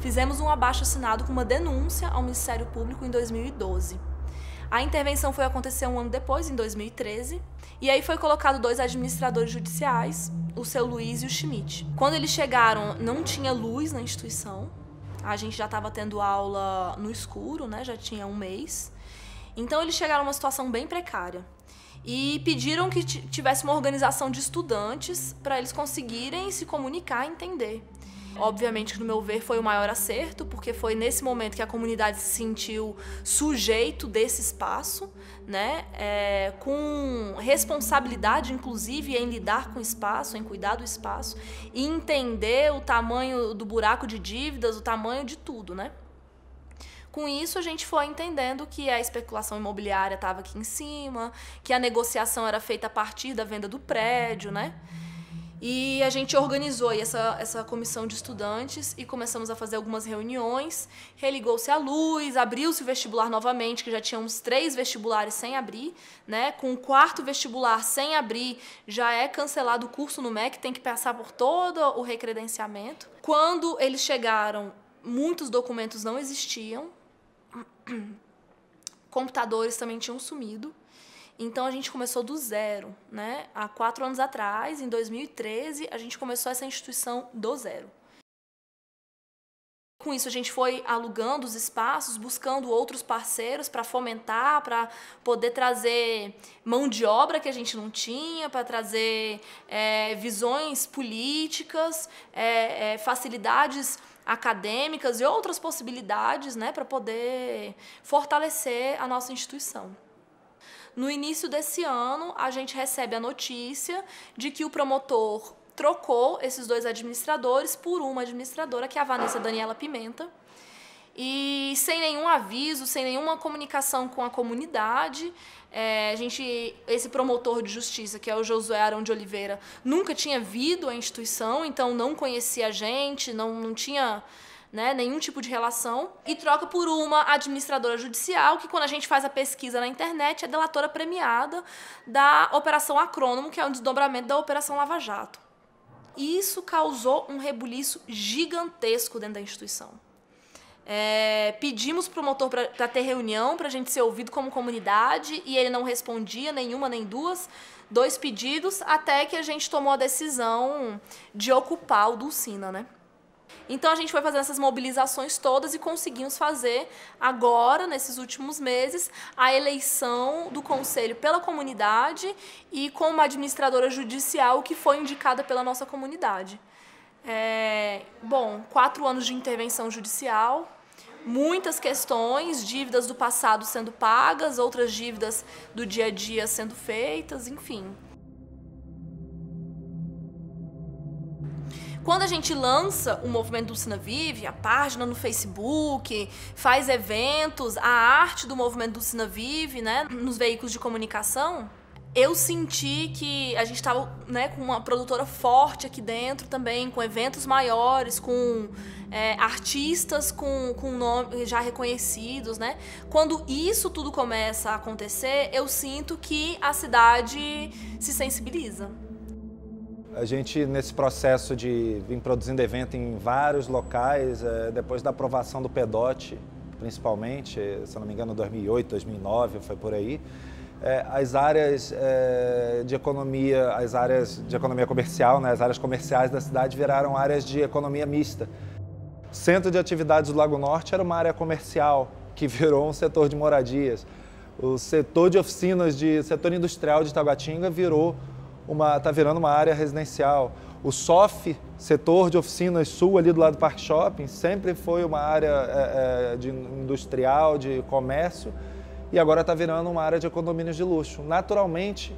fizemos um abaixo-assinado com uma denúncia ao Ministério Público em 2012. A intervenção foi acontecer um ano depois, em 2013, e aí foi colocado 2 administradores judiciais, o seu Luiz e o Schmidt. Quando eles chegaram, não tinha luz na instituição, a gente já estava tendo aula no escuro, né? Já tinha um mês. Então eles chegaram numa situação bem precária e pediram que tivesse uma organização de estudantes para eles conseguirem se comunicar e entender. Obviamente, no meu ver, foi o maior acerto, porque foi nesse momento que a comunidade se sentiu sujeito desse espaço, né? Com responsabilidade, inclusive, em lidar com o espaço, em cuidar do espaço, e entender o tamanho do buraco de dívidas, o tamanho de tudo, né? Com isso, a gente foi entendendo que a especulação imobiliária estava aqui em cima, que a negociação era feita a partir da venda do prédio, né? E a gente organizou aí essa comissão de estudantes e começamos a fazer algumas reuniões, religou-se a luz, abriu-se o vestibular novamente, que já tinha uns 3 vestibulares sem abrir, né? Com o 4º vestibular sem abrir, já é cancelado o curso no MEC, tem que passar por todo o recredenciamento. Quando eles chegaram, muitos documentos não existiam, computadores também tinham sumido. Então, a gente começou do zero, né? Há 4 anos atrás, em 2013, a gente começou essa instituição do zero. Com isso, a gente foi alugando os espaços, buscando outros parceiros para fomentar, para poder trazer mão de obra que a gente não tinha, para trazer visões políticas, facilidades acadêmicas e outras possibilidades, né, para poder fortalecer a nossa instituição. No início desse ano, a gente recebe a notícia de que o promotor trocou esses 2 administradores por uma administradora, que é a Vanessa Daniela Pimenta, e sem nenhum aviso, sem nenhuma comunicação com a comunidade. Esse promotor de justiça, que é o Josué Arão de Oliveira, nunca tinha vindo à instituição, então não conhecia a gente, não tinha, né, nenhum tipo de relação, e troca por uma administradora judicial, que quando a gente faz a pesquisa na internet, é delatora premiada da Operação Acrônomo, que é um desdobramento da Operação Lava Jato. Isso causou um rebuliço gigantesco dentro da instituição. Pedimos para o promotor para ter reunião, para a gente ser ouvido como comunidade, e ele não respondia, nenhuma nem 2 pedidos, até que a gente tomou a decisão de ocupar o Dulcina, né? Então, a gente foi fazendo essas mobilizações todas e conseguimos fazer agora, nesses últimos meses, a eleição do conselho pela comunidade e com uma administradora judicial que foi indicada pela nossa comunidade. 4 anos de intervenção judicial, muitas questões, dívidas do passado sendo pagas, outras dívidas do dia a dia sendo feitas, enfim. Quando a gente lança o movimento Dulcina Vive, a página no Facebook, faz eventos, a arte do movimento Dulcina Vive, né, nos veículos de comunicação, eu senti que a gente estava, né, com uma produtora forte aqui dentro também, com eventos maiores, com artistas com nomes já reconhecidos, né? Quando isso tudo começa a acontecer, eu sinto que a cidade se sensibiliza. A gente, nesse processo de vir produzindo evento em vários locais, depois da aprovação do PEDOT, principalmente, se não me engano, 2008, 2009, foi por aí, as áreas de economia, as áreas de economia comercial, né, as áreas comerciais da cidade viraram áreas de economia mista. O Centro de Atividades do Lago Norte era uma área comercial, que virou um setor de moradias. O setor de oficinas, setor industrial de Taguatinga está virando uma área residencial. O SOF, setor de oficinas sul, ali do lado do Parque Shopping, sempre foi uma área de industrial, de comércio, e agora está virando uma área de condomínios de luxo. Naturalmente,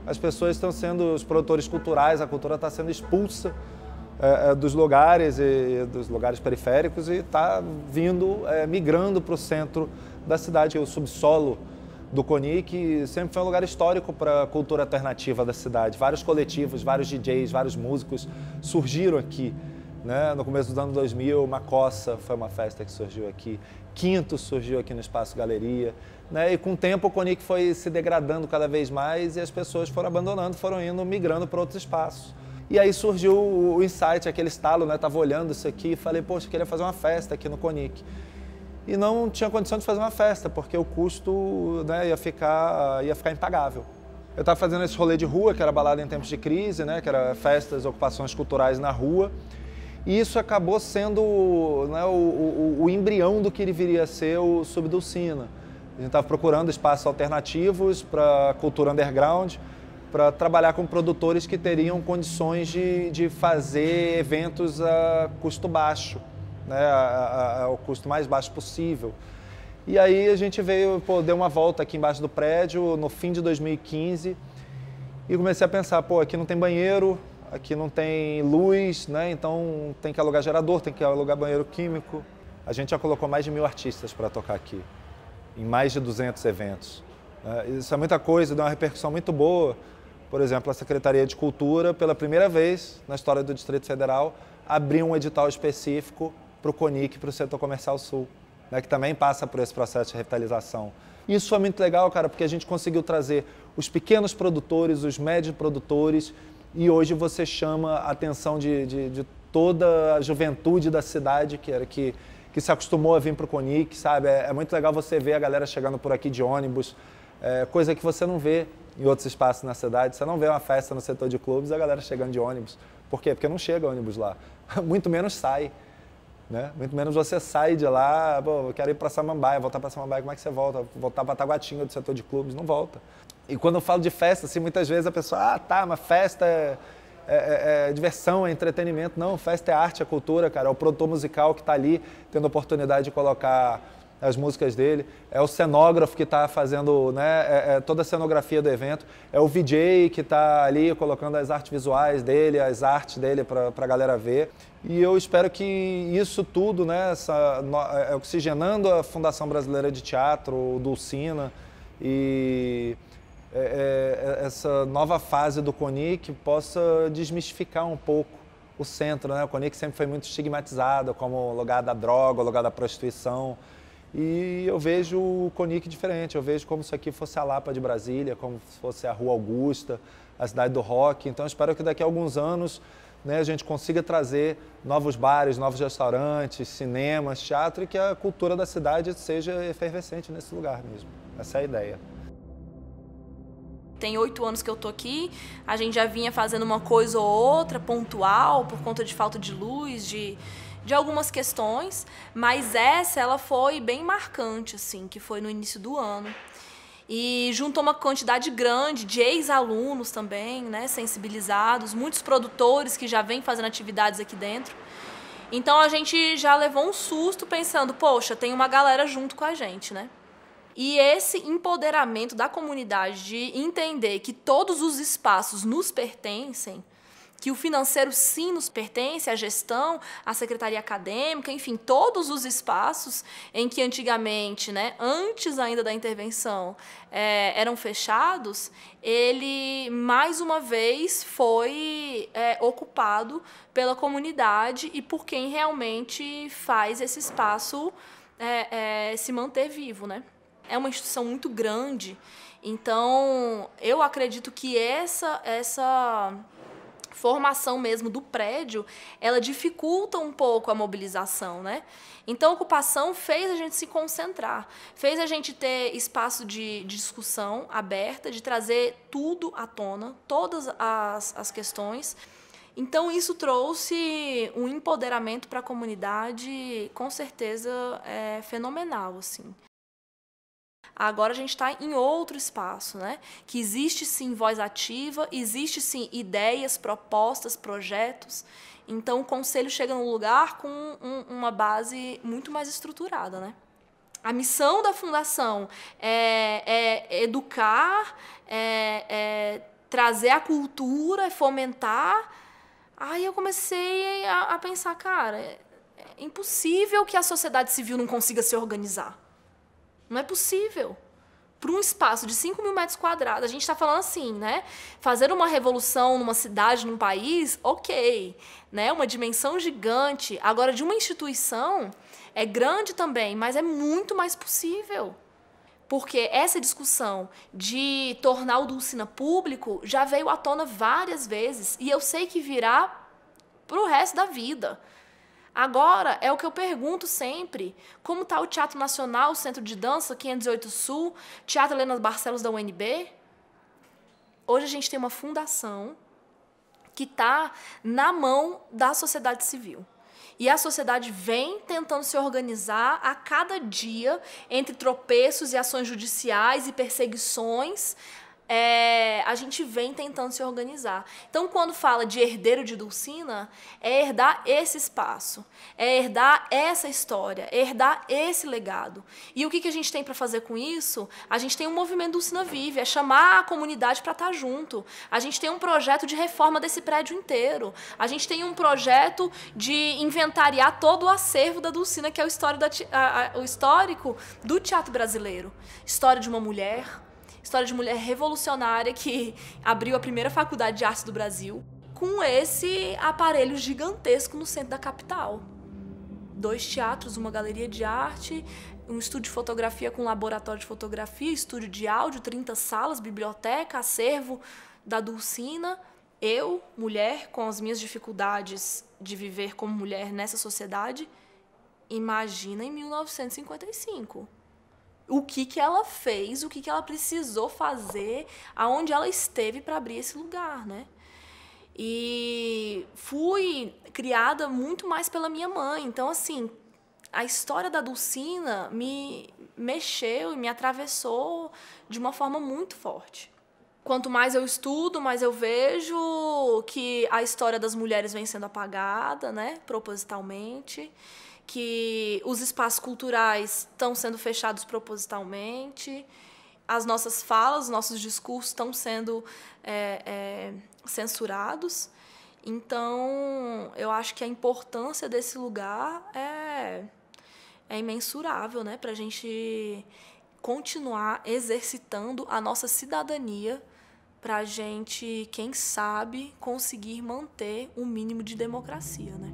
as pessoas estão sendo, os produtores culturais, a cultura está sendo expulsa dos lugares periféricos e está migrando para o centro da cidade. O subsolo do CONI, que sempre foi um lugar histórico para a cultura alternativa da cidade. Vários coletivos, vários DJs, vários músicos surgiram aqui, né? No começo dos anos 2000, Macossa foi uma festa que surgiu aqui, Quinto surgiu aqui no Espaço Galeria, né? E com o tempo o CONI foi se degradando cada vez mais e as pessoas foram abandonando, foram migrando para outros espaços. E aí surgiu o insight, aquele estalo, né? Tava olhando isso aqui e falei, poxa, eu queria fazer uma festa aqui no CONIC. E não tinha condição de fazer uma festa, porque o custo, né, ia ficar impagável. Eu estava fazendo esse rolê de rua, que era balada em tempos de crise, né, que era festas, ocupações culturais na rua. E isso acabou sendo, né, o embrião do que ele viria a ser o Subdulcina. A gente estava procurando espaços alternativos para cultura underground, para trabalhar com produtores que teriam condições de fazer eventos a custo baixo, né, ao custo mais baixo possível. E aí a gente veio, deu uma volta aqui embaixo do prédio no fim de 2015 e comecei a pensar, aqui não tem banheiro, aqui não tem luz, né, então tem que alugar gerador, tem que alugar banheiro químico. A gente já colocou mais de 1000 artistas para tocar aqui, em mais de 200 eventos. Isso é muita coisa, deu uma repercussão muito boa. Por exemplo, a Secretaria de Cultura, pela primeira vez na história do Distrito Federal, abriu um edital específico para o CONIC, para o Setor Comercial Sul, né, que também passa por esse processo de revitalização. Isso é muito legal, cara, porque a gente conseguiu trazer os pequenos produtores, os médios produtores, e hoje você chama a atenção de toda a juventude da cidade, que se acostumou a vir para o CONIC, sabe? É muito legal você ver a galera chegando por aqui de ônibus, coisa que você não vê em outros espaços na cidade. Você não vê uma festa no setor de clubes e a galera chegando de ônibus. Por quê? Porque não chega ônibus lá. Muito menos sai. Né? Muito menos você sai de lá, eu quero ir para Samambaia, voltar para Samambaia, como é que você volta? Voltar para Taguatinga do setor de clubes, não volta. E quando eu falo de festa, assim, muitas vezes a pessoa, mas festa é diversão, é entretenimento. Não, festa é arte, é cultura, cara. É o produtor musical que está ali tendo a oportunidade de colocar as músicas dele, é o cenógrafo que está fazendo, né, toda a cenografia do evento, é o VJ que está ali colocando as artes visuais dele, as artes dele para a galera ver. E eu espero que isso tudo, né, oxigenando a Fundação Brasileira de Teatro, o Dulcina, e essa nova fase do CONIC possa desmistificar um pouco o centro, né? O CONIC sempre foi muito estigmatizado como lugar da droga, lugar da prostituição. E eu vejo o CONIC diferente, eu vejo como se aqui fosse a Lapa de Brasília, como se fosse a Rua Augusta, a cidade do rock. Então eu espero que daqui a alguns anos, né, a gente consiga trazer novos bares, novos restaurantes, cinemas, teatro, e que a cultura da cidade seja efervescente nesse lugar mesmo. Essa é a ideia. Tem 8 anos que eu tô aqui, a gente já vinha fazendo uma coisa ou outra, pontual, por conta de falta de luz, de algumas questões, mas ela foi bem marcante, assim, que foi no início do ano. E juntou uma quantidade grande de ex-alunos também, né, sensibilizados, muitos produtores que já vêm fazendo atividades aqui dentro. Então a gente já levou um susto pensando, poxa, tem uma galera junto com a gente, né? E esse empoderamento da comunidade de entender que todos os espaços nos pertencem, que o financeiro sim nos pertence, a gestão, a secretaria acadêmica, enfim, todos os espaços em que antigamente, né, antes ainda da intervenção, eram fechados, ele mais uma vez foi ocupado pela comunidade e por quem realmente faz esse espaço se manter vivo, né? É uma instituição muito grande, então eu acredito que essa formação mesmo do prédio, ela dificulta um pouco a mobilização, né? Então, a ocupação fez a gente se concentrar, fez a gente ter espaço de discussão aberta, de trazer tudo à tona, todas as questões. Então, isso trouxe um empoderamento para a comunidade, com certeza, fenomenal, assim. Agora a gente está em outro espaço, né? Que existe sim voz ativa, existe sim ideias, propostas, projetos. Então o conselho chega num lugar com uma base muito mais estruturada, né? A missão da fundação é educar, trazer a cultura, fomentar. Aí eu comecei a pensar, cara, é impossível que a sociedade civil não consiga se organizar. Não é possível. Para um espaço de 5.000 metros quadrados, a gente está falando assim, né? Fazer uma revolução numa cidade, num país, ok, né? Uma dimensão gigante. Agora, de uma instituição, é grande também, mas é muito mais possível. Porque essa discussão de tornar o Dulcina público já veio à tona várias vezes e eu sei que virá para o resto da vida. Agora, é o que eu pergunto sempre, como está o Teatro Nacional, o Centro de Dança, 508 Sul, Teatro Helena Barcelos da UNB? Hoje a gente tem uma fundação que está na mão da sociedade civil. E a sociedade vem tentando se organizar a cada dia entre tropeços e ações judiciais e perseguições. A gente vem tentando se organizar. Então, quando fala de herdeiro de Dulcina, é herdar esse espaço, é herdar essa história, é herdar esse legado. E o que a gente tem para fazer com isso? A gente tem um movimento Dulcina Vive, é chamar a comunidade para estar junto. A gente tem um projeto de reforma desse prédio inteiro. A gente tem um projeto de inventariar todo o acervo da Dulcina, que é o histórico do teatro brasileiro. História de uma mulher, história de mulher revolucionária que abriu a primeira faculdade de artes do Brasil, com esse aparelho gigantesco no centro da capital. 2 teatros, uma galeria de arte, um estúdio de fotografia com laboratório de fotografia, estúdio de áudio, 30 salas, biblioteca, acervo da Dulcina. Eu, mulher, com as minhas dificuldades de viver como mulher nessa sociedade, imagina em 1955. O que ela fez, o que ela precisou fazer, aonde ela esteve para abrir esse lugar, né? E fui criada muito mais pela minha mãe. Então, assim, a história da Dulcina me mexeu e me atravessou de uma forma muito forte. Quanto mais eu estudo, mais eu vejo que a história das mulheres vem sendo apagada, né, propositalmente, que os espaços culturais estão sendo fechados propositalmente, as nossas falas, os nossos discursos estão sendo censurados. Então, eu acho que a importância desse lugar é imensurável, né, para a gente continuar exercitando a nossa cidadania, para a gente, quem sabe, conseguir manter um mínimo de democracia, né?